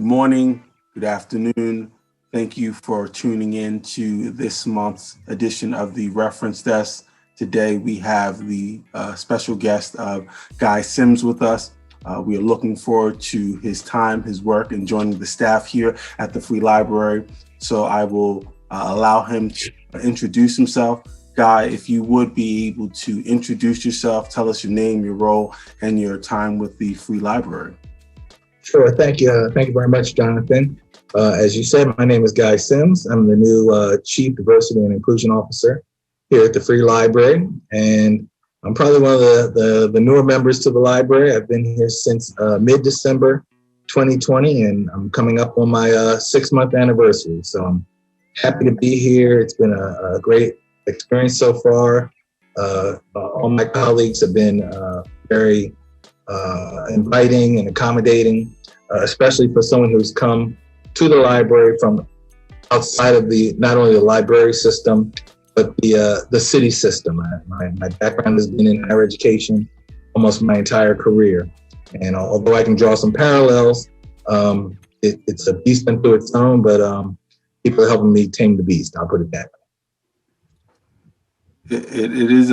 Good morning, good afternoon. Thank you for tuning in to this month's edition of the Reference Desk. Today we have the special guest of Guy Sims with us. We are looking forward to his time, his work, and joining the staff here at the Free Library. So I will allow him to introduce himself. Guy, if you would be able to introduce yourself, tell us your name, your role, and your time with the Free Library. Sure. Thank you. Thank you very much, Jonathan. As you said, my name is Guy Sims. I'm the new Chief Diversity and Inclusion Officer here at the Free Library. And I'm probably one of the newer members to the library. I've been here since mid-December 2020, and I'm coming up on my 6-month anniversary. So I'm happy to be here. It's been a great experience so far. All my colleagues have been very inviting and accommodating, especially for someone who's come to the library from outside of not only the library system, but the city system. My background has been in higher education almost my entire career. And although I can draw some parallels, it's a beast unto its own, but people are helping me tame the beast. I'll put it that way. It is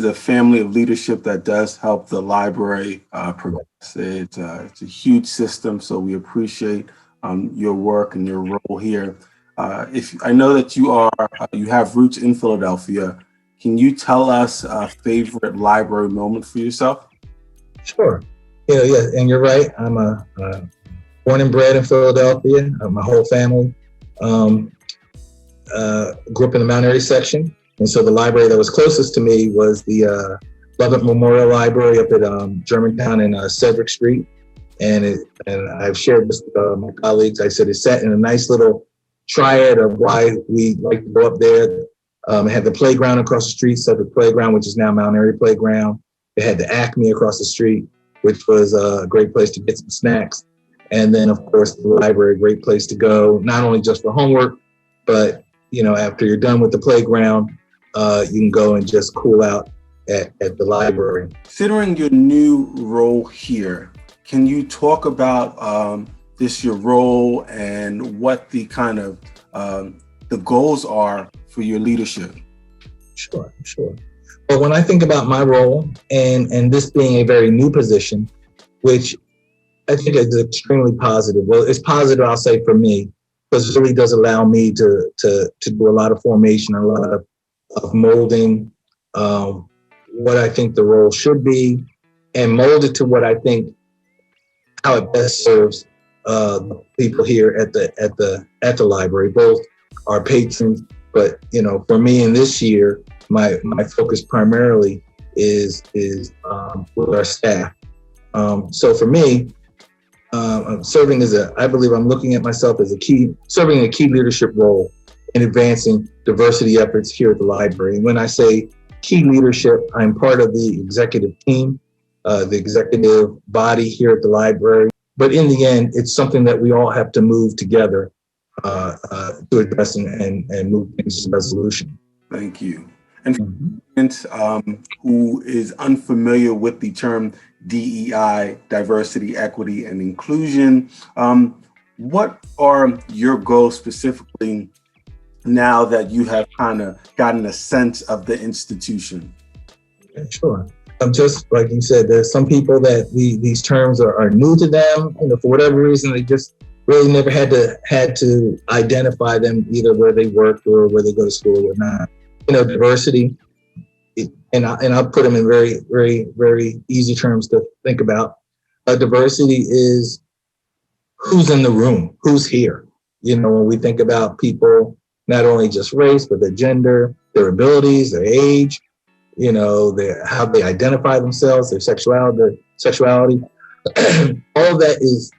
a family of leadership that does help the library progress. It's a huge system, so we appreciate your work and your role here. If I know that you have roots in Philadelphia, can you tell us a favorite library moment for yourself? Sure. Yeah, and you're right. I'm born and bred in Philadelphia. My whole family grew up in the Mount Airy section. And so the library that was closest to me was the Lubbock Memorial Library up at Germantown and Cedric Street. And I've shared with my colleagues, I said it's set in a nice little triad of why we like to go up there. It had the playground across the street, Cedric Playground, which is now Mount Airy Playground. It had the Acme across the street, which was a great place to get some snacks. And then, of course, the library, a great place to go, not only just for homework, but, after you're done with the playground, you can go and just cool out at the library. Considering your new role here, can you talk about your role and what the kind of the goals are for your leadership? Sure. Well, when I think about my role and this being a very new position, which I think is extremely positive. Well, it's positive, I'll say, for me, because it really does allow me to do a lot of formation, a lot of molding what I think the role should be, and mold it to what I think how it best serves people here at the library, both our patrons. But for me in this year, my focus primarily is with our staff. So for me, serving I believe I'm looking at myself as serving a key leadership role in advancing diversity efforts here at the library. And when I say key leadership, I'm part of the executive team, the executive body here at the library. But in the end, it's something that we all have to move together to address and move things to resolution. Thank you. And who is unfamiliar with the term DEI, diversity, equity, and inclusion, what are your goals specifically now that you have kind of gotten a sense of the institution? Sure. Just like you said, there's some people that these terms are new to them. For whatever reason, they just really never had to identify them either where they worked or where they go to school or not. Diversity, and I'll put them in very, very, very easy terms to think about. Diversity is who's in the room, who's here. When we think about people, not only just race, but their gender, their abilities, their age, how they identify themselves, their sexuality. All of that is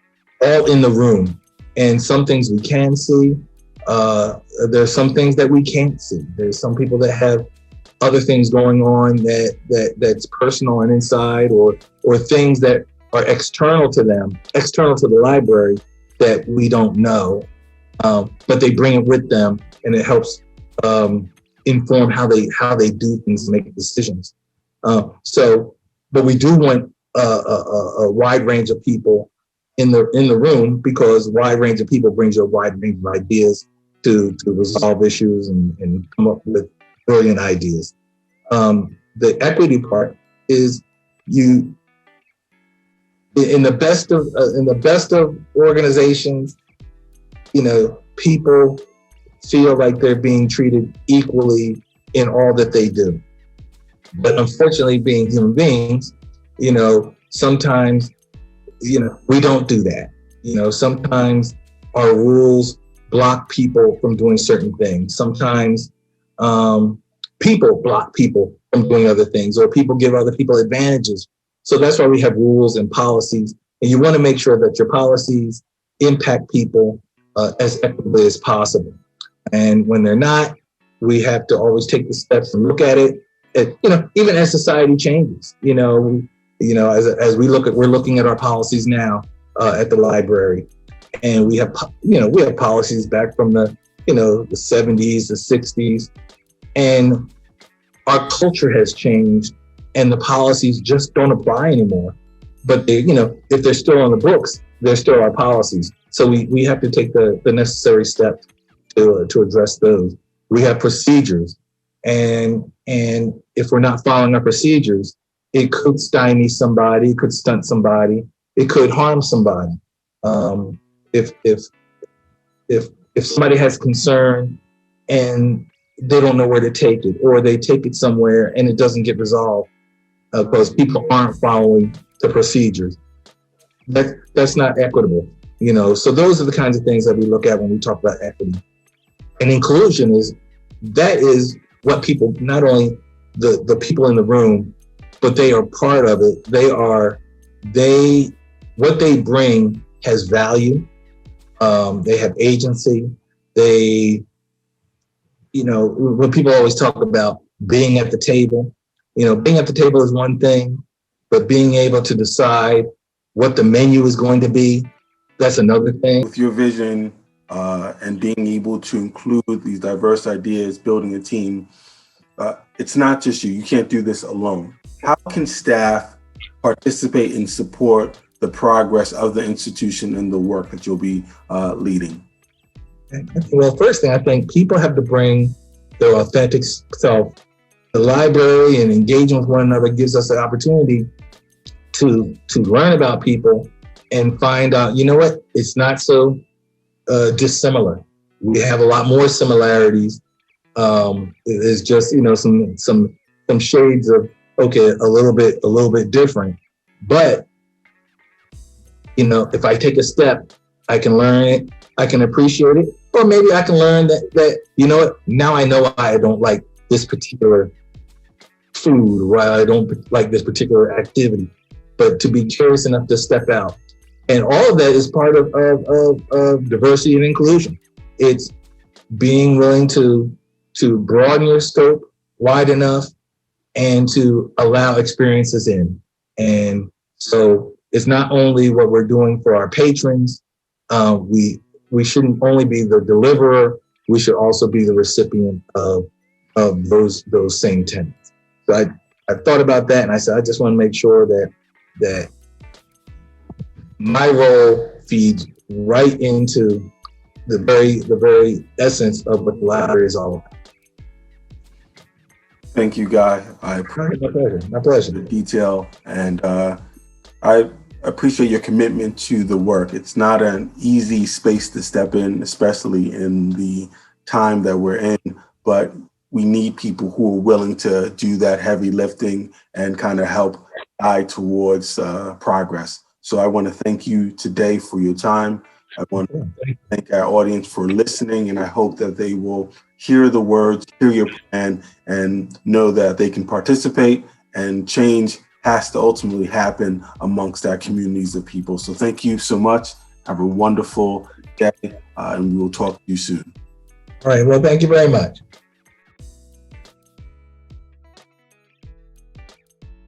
all in the room. And some things we can see. There's some things that we can't see. There's some people that have other things going on that's personal and inside, or things that are external to them, external to the library that we don't know. But they bring it with them, and it helps inform how they do things and make decisions. But we do want a wide range of people in the room, because a wide range of people brings you a wide range of ideas to resolve issues and come up with brilliant ideas. The equity part is you in the best of organizations, people feel like they're being treated equally in all that they do. But unfortunately, being human beings, sometimes, we don't do that. Sometimes our rules block people from doing certain things. Sometimes people block people from doing other things, or people give other people advantages. So that's why we have rules and policies. And you want to make sure that your policies impact people as equitably as possible. And when they're not, we have to always take the steps and look at it. Even as society changes, as we're looking at our policies now at the library, and we have policies back from the 70s, the 60s, and our culture has changed, and the policies just don't apply anymore. But if they're still on the books, they're still our policies. So we have to take the necessary steps to address those. We have procedures, and if we're not following our procedures, it could stymie somebody, it could stunt somebody, it could harm somebody. If somebody has concern and they don't know where to take it, or they take it somewhere and it doesn't get resolved because people aren't following the procedures, that's not equitable. So those are the kinds of things that we look at when we talk about equity. And inclusion is what people, not only the people in the room, but they are part of it. What they bring has value. They have agency. When people always talk about being at the table, being at the table is one thing, but being able to decide what the menu is going to be, that's another thing. With your vision and being able to include these diverse ideas, building a team, it's not just you. You can't do this alone. How can staff participate and support the progress of the institution and the work that you'll be leading? Well, first thing, I think people have to bring their authentic self. The library and engaging with one another gives us the opportunity to learn about people and find out, it's not so dissimilar. We have a lot more similarities. It's just, some shades of, okay, a little bit different. But, if I take a step, I can learn it, I can appreciate it, or maybe I can learn that now I know why I don't like this particular food, why I don't like this particular activity. But to be curious enough to step out. And all of that is part of diversity and inclusion. It's being willing to broaden your scope wide enough and to allow experiences in. And so it's not only what we're doing for our patrons. We shouldn't only be the deliverer, we should also be the recipient of those same tenets. So I thought about that, and I said, I just want to make sure that my role feeds right into the very essence of what the library is all about. Thank you, Guy. I appreciate My pleasure. the detail, and I appreciate your commitment to the work. It's not an easy space to step in, especially in the time that we're in, but we need people who are willing to do that heavy lifting and kind of help guide towards progress. So I want to thank you today for your time. I want to thank our audience for listening, and I hope that they will hear the words, hear your plan, and know that they can participate, and change has to ultimately happen amongst our communities of people. So thank you so much. Have a wonderful day, and we will talk to you soon. All right. Well, thank you very much.